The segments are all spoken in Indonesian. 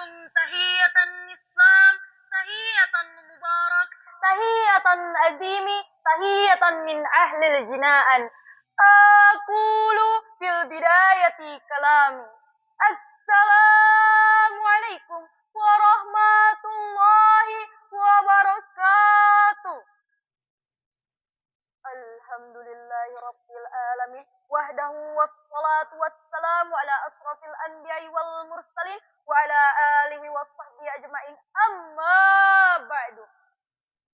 lakum tahiyatan Islam, tahiyatan mubarak, tahiyatan azimi, tahiyatan min ahlil jinaan. Aqulu fil bidayati kalami. Assalamualaikum warahmatullahi wabarakatuh. Alhamdulillahi rabbil alamin wahdahu wassalatu wassalamu ala asrafil anbiya'i wal mursalin wa ala alihi wa sahbihi ajma'in, amma ba'du.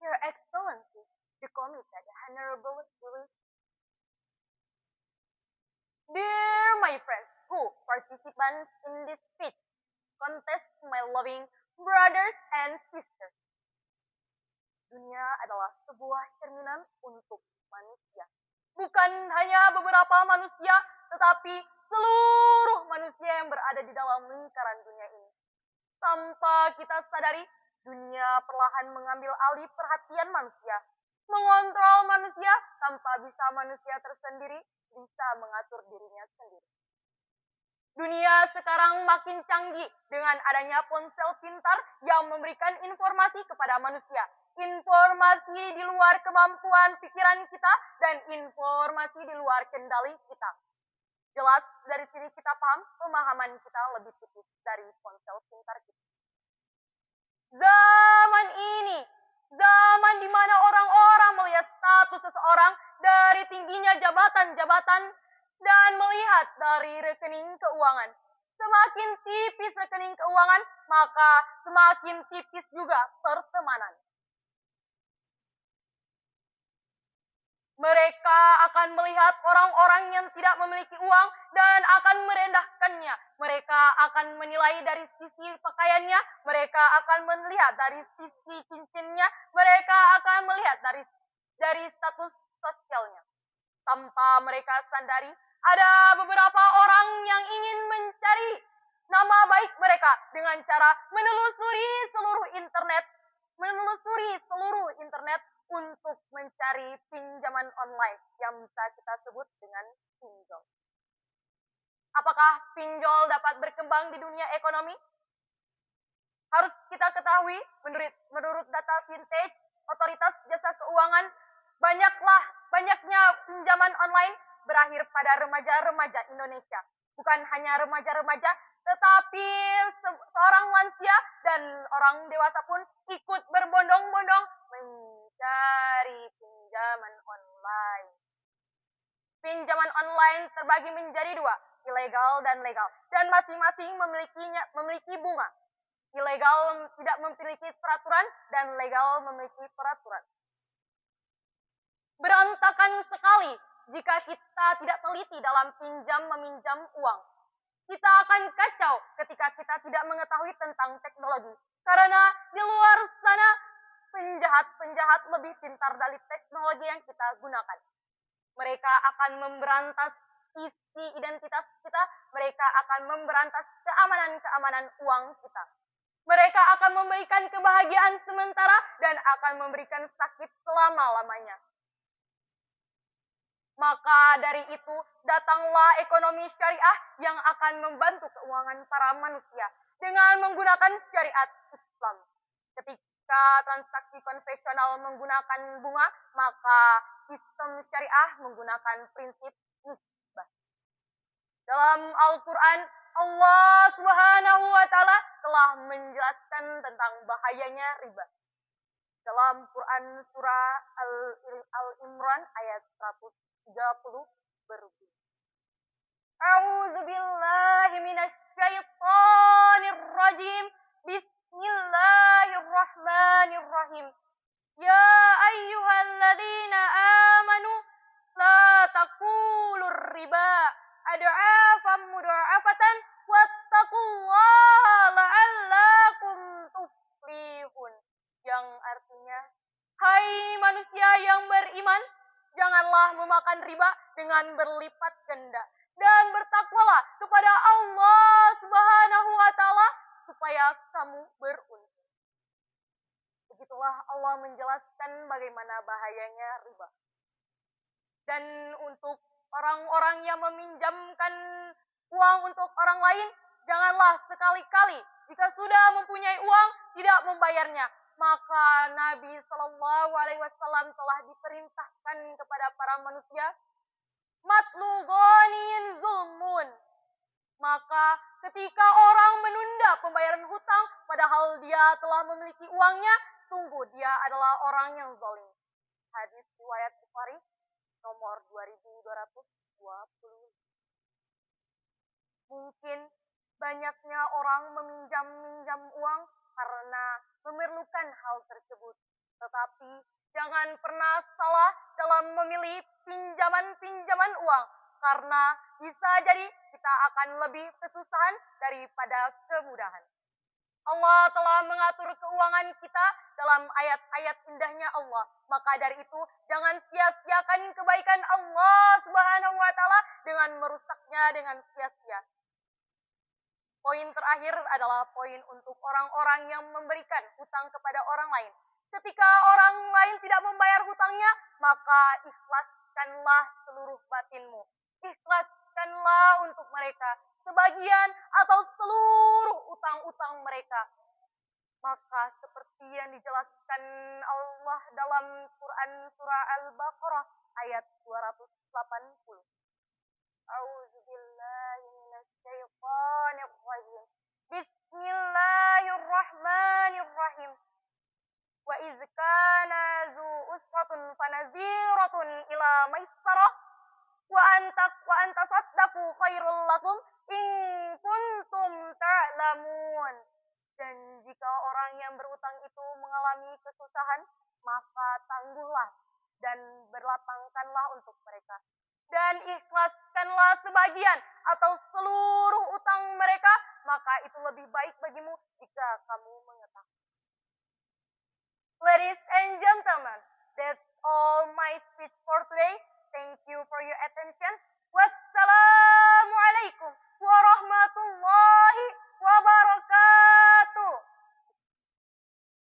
Your Excellency, the Committee, the Honorable Julie. Dear my friends who participants in this speech contest, my loving brothers and sisters. Dunia adalah sebuah cerminan untuk manusia. Bukan hanya beberapa manusia, tetapi seluruh manusia yang berada di dalam lingkaran dunia ini. Tanpa kita sadari, dunia perlahan mengambil alih perhatian manusia, mengontrol manusia tanpa bisa manusia tersendiri bisa mengatur dirinya sendiri. Dunia sekarang makin canggih dengan adanya ponsel pintar yang memberikan informasi kepada manusia. Informasi di luar kemampuan pikiran kita dan informasi di luar kendali kita. Jelas dari sini kita paham pemahaman kita lebih tipis dari ponsel pintar kita. Zaman ini, zaman di mana orang-orang melihat status seseorang dari tingginya jabatan-jabatan dan melihat dari rekening keuangan. Semakin tipis rekening keuangan, maka semakin tipis juga pertemanan. Mereka akan melihat orang-orang yang tidak memiliki uang dan akan merendahkannya. Mereka akan menilai dari sisi pakaiannya, mereka akan melihat dari sisi cincinnya, mereka akan melihat dari status sosialnya. Tanpa mereka sadari, ada beberapa orang yang ingin mencari nama baik mereka dengan cara menelusuri seluruh internet untuk mencari pinjaman online yang bisa kita sebut dengan pinjol. Apakah pinjol dapat berkembang di dunia ekonomi? Harus kita ketahui, menurut data Vintage, Otoritas Jasa Keuangan, banyaknya pinjaman online berakhir pada remaja-remaja Indonesia. Bukan hanya remaja-remaja, tetapi seorang lansia dan orang dewasa pun ikut berbondong-bondong mencari pinjaman online. Pinjaman online terbagi menjadi dua, ilegal dan legal, dan masing-masing memiliki bunga. Ilegal tidak memiliki peraturan dan legal memiliki peraturan. Berantakan sekali jika kita tidak teliti dalam pinjam-meminjam uang. Kita akan kacau ketika kita tidak mengetahui tentang teknologi. Karena di luar sana, penjahat-penjahat lebih pintar dari teknologi yang kita gunakan. Mereka akan memberantas isi identitas kita. Mereka akan memberantas keamanan uang kita. Mereka akan memberikan kebahagiaan sementara dan akan memberikan sakit selama-lamanya. Maka dari itu, datanglah ekonomi syariah yang akan membantu keuangan para manusia dengan menggunakan syariat Islam. Ketika transaksi konvensional menggunakan bunga, maka sistem syariah menggunakan prinsip nisbah. Dalam Al-Quran, Allah Subhanahu wa Ta'ala telah menjelaskan tentang bahayanya riba. Dalam Quran surah Al-Imran ayat 130 berbunyi, A'udzu billahi minasyaitonir rajim. Bismillahirrahmanirrahim. Ya ayyuhalladzina amanu la taqulur riba ad'afan mudha'afatan wattaqullaha la'allakum tuflihun. Yang artinya, hai manusia yang beriman, janganlah memakan riba dengan berlipat ganda, dan bertakwalah kepada Allah Subhanahu wa Ta'ala supaya kamu beruntung. Begitulah Allah menjelaskan bagaimana bahayanya riba. Dan untuk orang-orang yang meminjamkan uang untuk orang lain, Janganlah sekali-kali jika sudah mempunyai uang tidak membayarnya. Maka Nabi Shallallahu Alaihi Wasallam telah diperintahkan kepada para manusia, matlu ghaniyin zulmun. Maka ketika orang menunda pembayaran hutang padahal dia telah memiliki uangnya, sungguh dia adalah orang yang zalim. Hadis riwayat Bukhari nomor 2220. Mungkin banyaknya orang meminjam uang karena memerlukan hal tersebut. Tetapi jangan pernah salah dalam memilih pinjaman uang. Karena bisa jadi kita akan lebih kesusahan daripada kemudahan. Allah telah mengatur keuangan kita dalam ayat-ayat indahnya Allah. Maka dari itu, jangan sia-siakan kebaikan Allah Subhanahu wa Ta'ala dengan merusaknya dengan sia-sia. Poin terakhir adalah poin untuk orang-orang yang memberikan hutang kepada orang lain. Ketika orang lain tidak membayar hutangnya, maka ikhlaskanlah seluruh batinmu. Ikhlaskanlah untuk mereka sebagian atau seluruh utang-utang mereka. Maka seperti yang dijelaskan Allah dalam Quran surah Al-Baqarah ayat 280. A'udzubillahi minasyaitonir rajim. Bismillahirrahmanirrahim. Wa iz kana zu usratun fanaziratun ila maisarah wa anta saddaqu khairul lakum in kuntum ta'lamun. Dan jika orang yang berutang itu mengalami kesusahan, maka tangguhlah dan berlapangkanlah untuk mereka. Dan ikhlaskanlah sebagian atau seluruh utang mereka, maka itu lebih baik bagimu jika kamu mengetahui. Ladies and gentlemen, that's all my speech for today. Thank you for your attention. Wassalam.